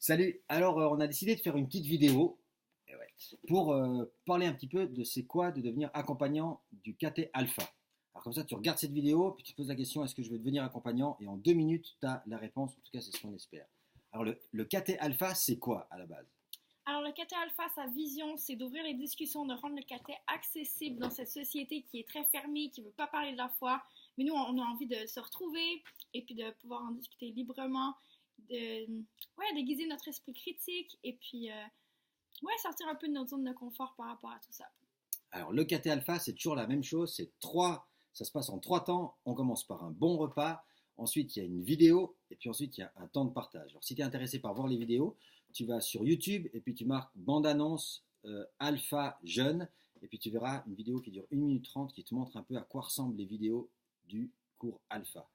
Salut, alors on a décidé de faire une petite vidéo pour parler un petit peu de c'est quoi de devenir accompagnant du KT Alpha. Alors comme ça tu regardes cette vidéo, puis tu te poses la question est-ce que je veux devenir accompagnant et en 2 minutes tu as la réponse, en tout cas c'est ce qu'on espère. Alors le KT Alpha c'est quoi à la base? Alors, le KT Alpha, sa vision, c'est d'ouvrir les discussions, de rendre le KT accessible dans cette société qui est très fermée, qui ne veut pas parler de la foi. Mais nous, on a envie de se retrouver et puis de pouvoir en discuter librement, déguiser notre esprit critique et puis sortir un peu de notre zone de confort par rapport à tout ça. Alors le KT Alpha c'est toujours la même chose, ça se passe en 3 temps. On commence par un bon repas, ensuite il y a une vidéo et puis ensuite il y a un temps de partage. Alors si tu es intéressé par voir les vidéos, tu vas sur YouTube et puis tu marques bande-annonce Alpha Jeune et puis tu verras une vidéo qui dure 1 minute 30 qui te montre un peu à quoi ressemblent les vidéos du cours Alpha.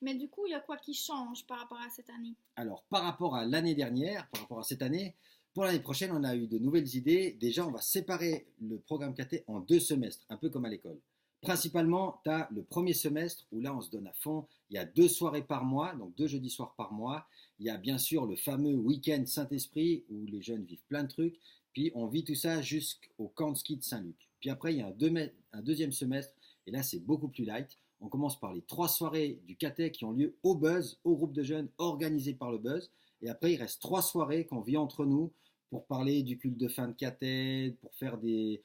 Mais du coup, il y a quoi qui change par rapport à cette année? Alors par rapport à l'année dernière, par rapport à cette année, pour l'année prochaine on a eu de nouvelles idées. Déjà on va séparer le programme KT en 2 semestres, un peu comme à l'école. Principalement, tu as le premier semestre où là on se donne à fond. Il y a 2 soirées par mois, donc 2 jeudis soirs par mois. Il y a bien sûr le fameux week-end Saint-Esprit où les jeunes vivent plein de trucs. Puis on vit tout ça jusqu'au camp de ski de Saint-Luc. Puis après, il y a un deuxième semestre et là c'est beaucoup plus light. On commence par les 3 soirées du KT qui ont lieu au Buzz, au groupe de jeunes organisé par le Buzz. Et après, il reste 3 soirées qu'on vit entre nous pour parler du culte de fin de KT, pour faire des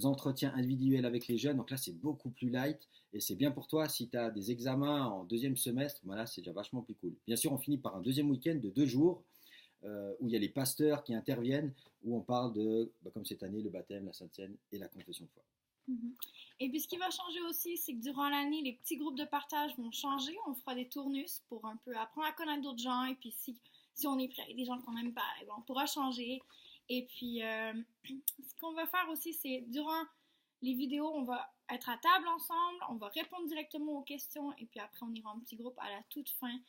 entretiens individuels avec les jeunes. Donc là, c'est beaucoup plus light et c'est bien pour toi si tu as des examens en deuxième semestre. Voilà, c'est déjà vachement plus cool. Bien sûr, on finit par un deuxième week-end de 2 jours où il y a les pasteurs qui interviennent, où on parle de, comme cette année, le baptême, la Sainte Seine et la confession de foi. Mhm. Et puis ce qui va changer aussi, c'est que durant l'année, les petits groupes de partage vont changer. On fera des tournus pour un peu apprendre à connaître d'autres gens. Et puis si on est prêt avec des gens qu'on n'aime pas, eh ben, on pourra changer. Et puis ce qu'on va faire aussi, c'est durant les vidéos, on va être à table ensemble, on va répondre directement aux questions. Et puis après, on ira en petit groupe à la toute fin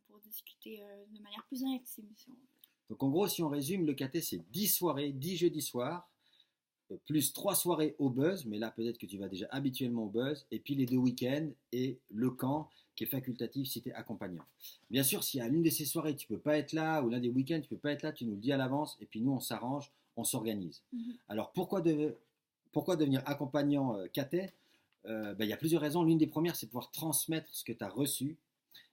pour discuter de manière plus intime. Si on veut. Donc en gros, si on résume, le KT, c'est 10 soirées, 10 jeudis soirs, plus 3 soirées au Buzz, mais là peut-être que tu vas déjà habituellement au Buzz, et puis les 2 week-ends et le camp qui est facultatif si tu es accompagnant. Bien sûr, si à l'une de ces soirées tu peux pas être là, ou l'un des week-ends tu peux pas être là, tu nous le dis à l'avance, et puis nous on s'arrange, on s'organise. Mhm. Alors pourquoi devenir accompagnant KT? Il y a plusieurs raisons. L'une des premières, c'est pouvoir transmettre ce que tu as reçu.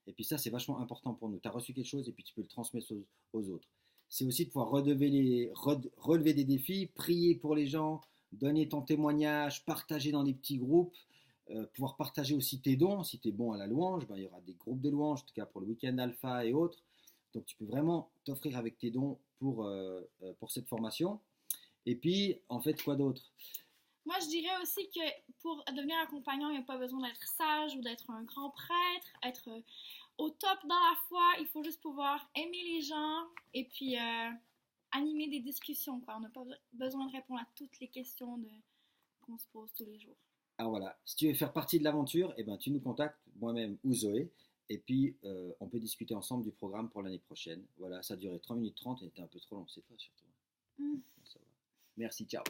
Et puis ça, c'est vachement important pour nous. Tu as reçu quelque chose et puis tu peux le transmettre aux autres. C'est aussi de pouvoir relever des défis, prier pour les gens, donner ton témoignage, partager dans des petits groupes, pouvoir partager aussi tes dons. Si tu es bon à la louange, il y aura des groupes de louange, en tout cas pour le week-end alpha et autres. Donc tu peux vraiment t'offrir avec tes dons pour cette formation. Et puis, en fait, quoi d'autre? Moi, je dirais aussi que pour devenir accompagnant, il n'y a pas besoin d'être sage ou d'être un grand prêtre, être au top dans la foi. Il faut juste pouvoir aimer les gens et puis animer des discussions, quoi. On n'a pas besoin de répondre à toutes les questions qu'on se pose tous les jours. Alors voilà, si tu veux faire partie de l'aventure, tu nous contactes, moi-même ou Zoé, et puis on peut discuter ensemble du programme pour l'année prochaine. Voilà, ça a duré 3 minutes 30 et était un peu trop long, c'est toi surtout. Mm. Ça va. Merci, ciao.